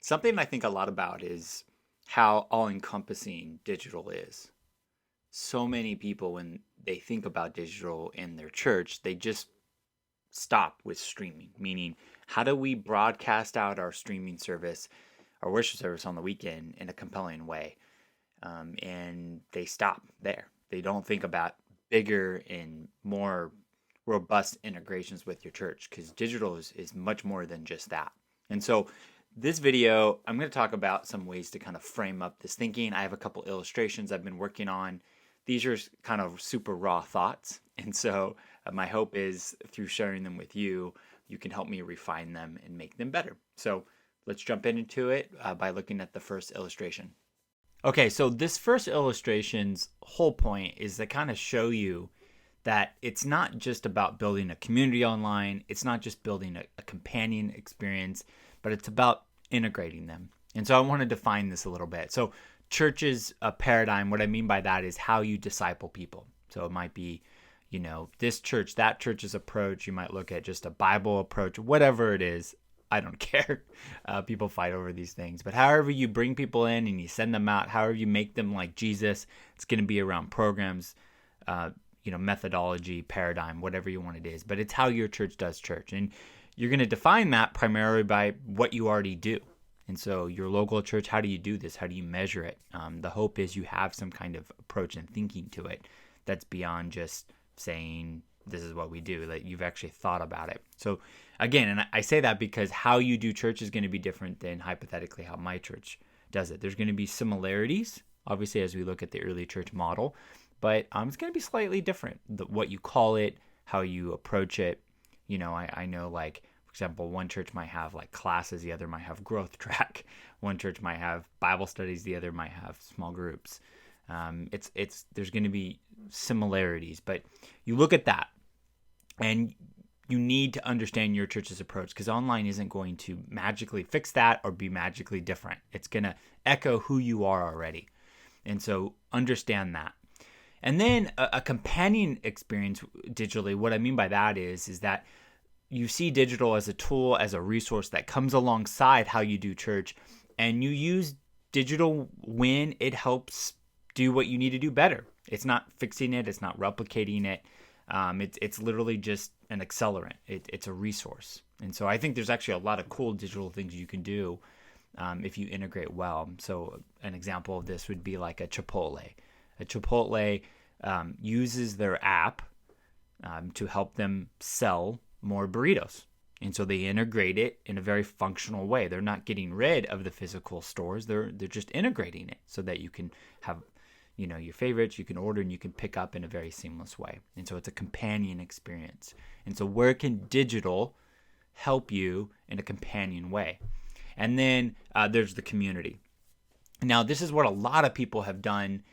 Something I think a lot about is how all-encompassing digital is. So many people, when they think about digital in their church, they just stop with streaming, meaning, how do we broadcast out our streaming service, our worship service on the weekend in a compelling way? And they stop there. They don't think about bigger and more robust integrations with your church, because digital is much more than just that. And so this video, I'm going to talk about some ways to kind of frame up this thinking. I have a couple illustrations I've been working on. These are kind of super raw thoughts. And so my hope is through sharing them with you, you can help me refine them and make them better. So let's jump into it by looking at the first illustration. Okay, so this first illustration's whole point is to kind of show you that it's not just about building a community online. It's not just building a companion experience, but it's about integrating them. And so I want to define this a little bit. So church's paradigm, what I mean by that is how you disciple people. So it might be, this church, that church's approach. You might look at just a Bible approach, whatever it is. I don't care. People fight over these things. But however you bring people in and you send them out, however you make them like Jesus, it's going to be around programs, methodology, paradigm, whatever you want it is. But it's how your church does church. And you're going to define that primarily by what you already do. And so your local church, how do you do this? How do you measure it? The hope is you have some kind of approach and thinking to it that's beyond just saying this is what we do, that you've actually thought about it. So again, and I say that because how you do church is going to be different than hypothetically how my church does it. There's going to be similarities, obviously, as we look at the early church model, but it's going to be slightly different. What you call it, how you approach it. I know, like, for example, one church might have like classes, the other might have growth track. One church might have Bible studies, the other might have small groups. There's going to be similarities, but you look at that and you need to understand your church's approach, because online isn't going to magically fix that or be magically different. It's going to echo who you are already. And so understand that. And then a companion experience digitally, what I mean by that is that you see digital as a tool, as a resource that comes alongside how you do church, and you use digital when it helps do what you need to do better. It's not fixing it. It's not replicating it. It's literally just an accelerant. It's a resource. And so I think there's actually a lot of cool digital things you can do if you integrate well. So an example of this would be like a Chipotle. A Chipotle uses their app to help them sell more burritos. And so they integrate it in a very functional way. They're not getting rid of the physical stores. They're just integrating it so that you can have your favorites, you can order, and you can pick up in a very seamless way. And so it's a companion experience. And so where can digital help you in a companion way? And then there's the community. Now, this is what a lot of people have done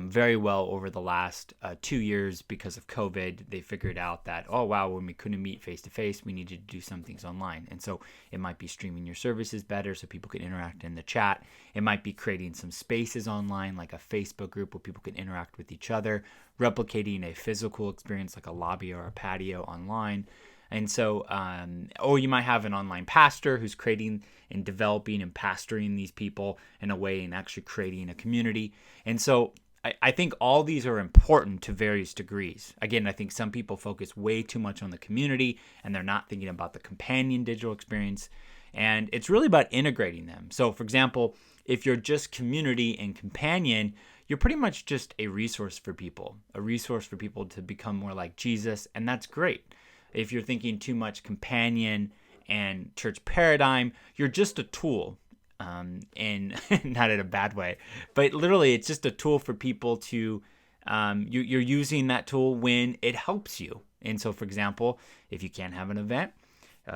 very well over the last 2 years because of COVID. They figured out that, oh, wow, when we couldn't meet face-to-face, we needed to do some things online. And so it might be streaming your services better so people can interact in the chat. It might be creating some spaces online, like a Facebook group where people can interact with each other, replicating a physical experience like a lobby or a patio online. And so, or you might have an online pastor who's creating and developing and pastoring these people in a way and actually creating a community. And so I think all these are important to various degrees. Again, I think some people focus way too much on the community and they're not thinking about the companion digital experience. And it's really about integrating them. So, for example, if you're just community and companion, you're pretty much just a resource for people to become more like Jesus. And that's great. If you're thinking too much companion and church paradigm, you're just a tool. And not in a bad way, but literally it's just a tool for people to, you're using that tool when it helps you. And so, for example, if you can't have an event,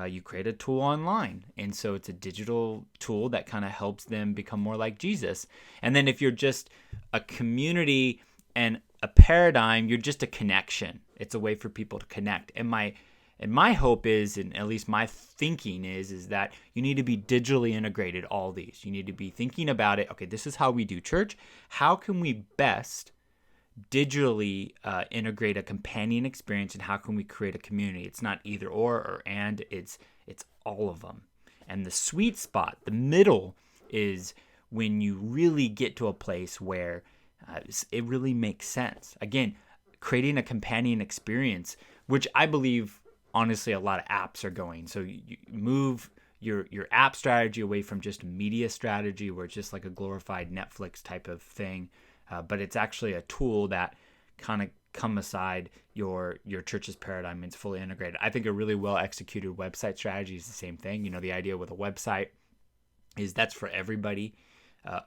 you create a tool online. And so it's a digital tool that kind of helps them become more like Jesus. And then if you're just a community and a paradigm, you're just a connection. It's a way for people to connect. And my hope is, and at least my thinking is that you need to be digitally integrated, all these. You need to be thinking about it. Okay, this is how we do church. How can we best digitally integrate a companion experience, and how can we create a community? It's not either or and, it's all of them. And the sweet spot, the middle, is when you really get to a place where it really makes sense. Again, creating a companion experience, which I believe, honestly, a lot of apps are going. So you move your app strategy away from just a media strategy where it's just like a glorified Netflix type of thing, but it's actually a tool that kind of come aside your church's paradigm and it's fully integrated. I think a really well executed website strategy is the same thing. The idea with a website is that's for everybody.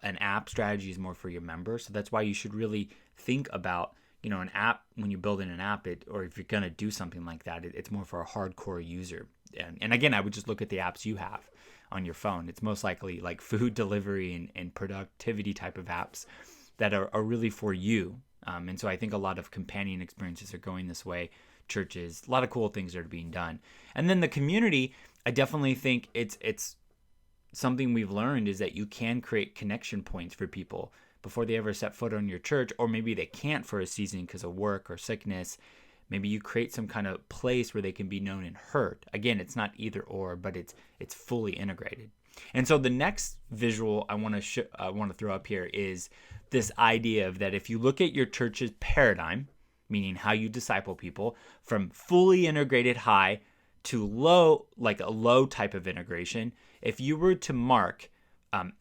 An app strategy is more for your members. So that's why you should really think about, an app when you're building an app, or if you're going to do something like that, it's more for a hardcore user. And again, I would just look at the apps you have on your phone. It's most likely like food delivery and productivity type of apps that are really for you. And so I think a lot of companion experiences are going this way. Churches, a lot of cool things are being done. And then the community, I definitely think it's something we've learned is that you can create connection points for people before they ever set foot on your church, or maybe they can't for a season because of work or sickness. Maybe you create some kind of place where they can be known and heard. Again, it's not either or, but it's fully integrated. And so the next visual I want to throw up here is this idea of that if you look at your church's paradigm, meaning how you disciple people, from fully integrated high to low, like a low type of integration, if you were to mark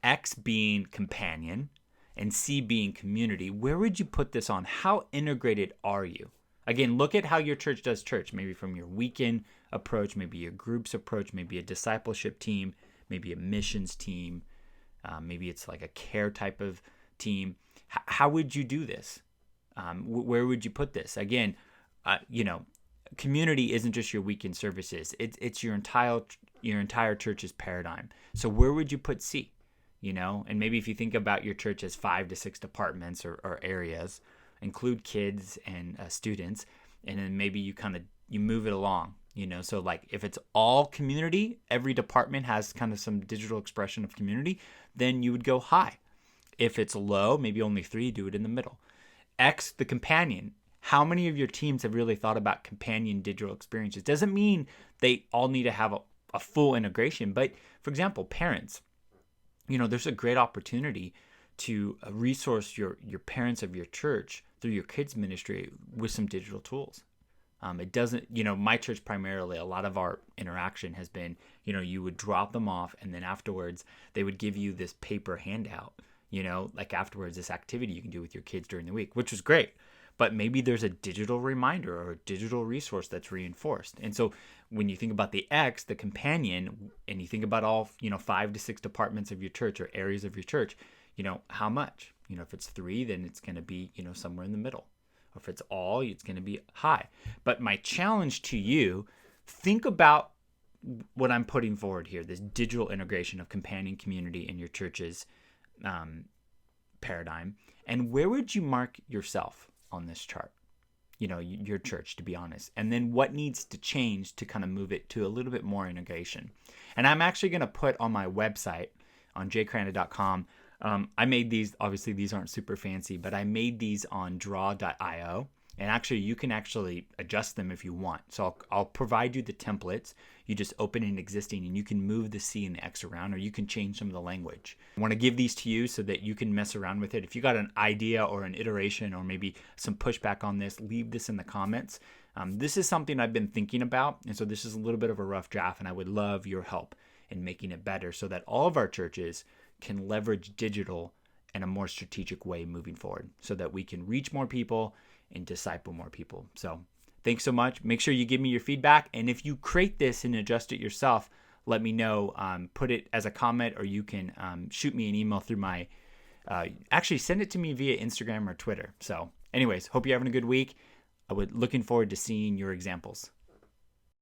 X being companion and C being community, where would you put this on? How integrated are you? Again, look at how your church does church, maybe from your weekend approach, maybe your groups approach, maybe a discipleship team, maybe a missions team, maybe it's like a care type of team. How would you do this? Where would you put this? Again, community isn't just your weekend services. It's your entire church's paradigm. So where would you put C? And maybe if you think about your church as 5 to 6 departments or areas, include kids and students, and then maybe you move it along. So like if it's all community, every department has kind of some digital expression of community, then you would go high. If it's low, maybe only 3, do it in the middle. X, the companion. How many of your teams have really thought about companion digital experiences? Doesn't mean they all need to have a full integration, but for example, parents, there's a great opportunity to resource your parents of your church through your kids ministry with some digital tools. It doesn't, my church primarily, a lot of our interaction has been, you would drop them off and then afterwards they would give you this paper handout, like afterwards this activity you can do with your kids during the week, which was great. But maybe there's a digital reminder or a digital resource that's reinforced. And so when you think about the X, the companion, and you think about all, 5 to 6 departments of your church or areas of your church, how much? If it's 3, then it's going to be, somewhere in the middle. Or if it's all, it's going to be high. But my challenge to you, think about what I'm putting forward here, this digital integration of companion community in your church's paradigm. And where would you mark yourself on this chart? Your church, to be honest. And then what needs to change to kind of move it to a little bit more integration. And I'm actually going to put on my website on jkranda.com. I made these, obviously these aren't super fancy, but I made these on draw.io. And actually, you can actually adjust them if you want. So I'll provide you the templates. You just open an existing and you can move the C and the X around, or you can change some of the language. I want to give these to you so that you can mess around with it. If you got an idea or an iteration or maybe some pushback on this, leave this in the comments. This is something I've been thinking about. And so this is a little bit of a rough draft, and I would love your help in making it better so that all of our churches can leverage digital in a more strategic way moving forward so that we can reach more people and disciple more people. So thanks so much. Make sure you give me your feedback. And if you create this and adjust it yourself, let me know. Put it as a comment, or you can shoot me an email through my, actually send it to me via Instagram or Twitter. So anyways, hope you're having a good week. I would looking forward to seeing your examples.